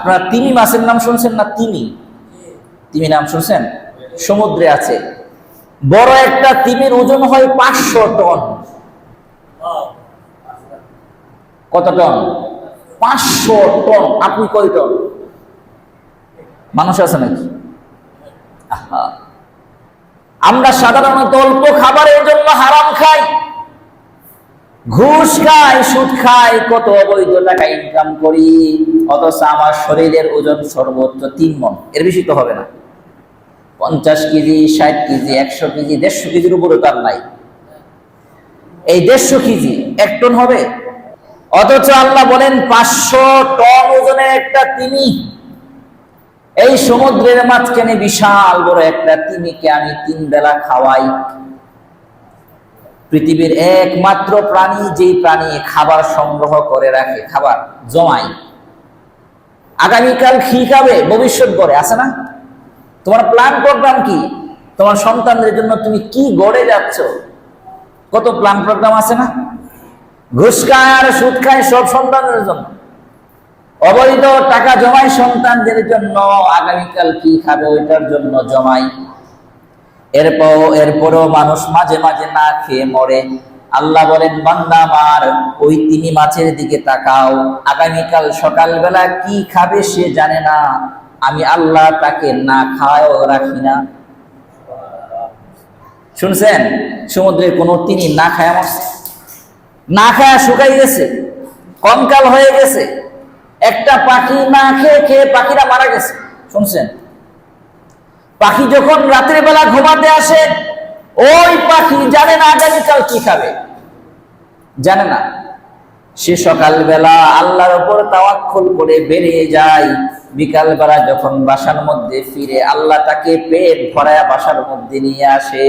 আপনারা তিমি মাছের নাম শুনছেন না? তিমি, তিমি নাম শুনছেন? সমুদ্রে আছে। বড় একটা তিমির ওজন হয় 500 টন। কত টন? 500 টন। আপনি কয় টন? মানুষ আছে নাকি? আমরা সাধারণত অল্প খাবারের জন্য হারাম খাই, ঘুষ খাই, সুদ খাই, কত অবৈধ টাকা ইনকাম করি, অথচ আমার শরীরের ওজন সর্বোচ্চ 3 মণ, এর বেশি তো হবে না। 50 কেজি, 60 কেজি, 100 কেজি, 150 কেজির উপরে তার নাই। এই 150 কেজি 1 টন হবে? অথচ আল্লাহ বলেন 500 টন ওজনের একটা তিমি। এই সমুদ্রের মাঝখানে বিশাল বড় একটা তিমিকে আমি 3 বেলা খাওয়াই। পৃথিবীর একমাত্র প্রাণী, যেই প্রাণী খাবার সংগ্রহ করে রাখে, খাবার জমায়, আগামীকাল কি খাবে ভবিষ্যৎ গড়ে, আছে না? তোমার প্ল্যান প্রোগ্রাম কি? তোমার সন্তানদের জন্য তুমি কি গড়ে যাচ্ছ? কত প্ল্যান প্রোগ্রাম আছে না? ঘুষ খায় আর সুদ খায় সব সন্তানদের জন্য, অবৈধ টাকা জমায় সন্তানদের জন্য, আগামীকাল কি খাবে ওইটার জন্য জমাই। এরপরও মানুষ মাঝে মাঝে না খেয়ে মরে। আল্লাহ বলেন, বান্দা আমার, ওই তিমি মাছের দিকে তাকাও, আগামীকাল সকালবেলা কি খাবে সে জানে না, আমি আল্লাহ তাকে না খাওয়াও রাখি না। শুনছেন? সমুদ্রের কোন তিমি না খায় মরছে? না খায় শুকাই গেছে, কঙ্কাল হয়ে গেছে। একটা পাখি না খেয়ে খেয়ে পাখিরা মারা গেছে। শুনছেন? পাখি যখন রাতের বেলা ঘুমাতে আসে, ওই পাখি জানে না আগামীকাল কি খাবে, জানে না। সে সকালবেলা আল্লাহর উপর তাওয়াক্কুল করে বেরিয়ে যায়। বিকাল বেলা যখন বাসার মধ্যে ফিরে, আল্লাহ তাকে পেট ভরায়া বাসার মধ্যে নিয়ে আসে।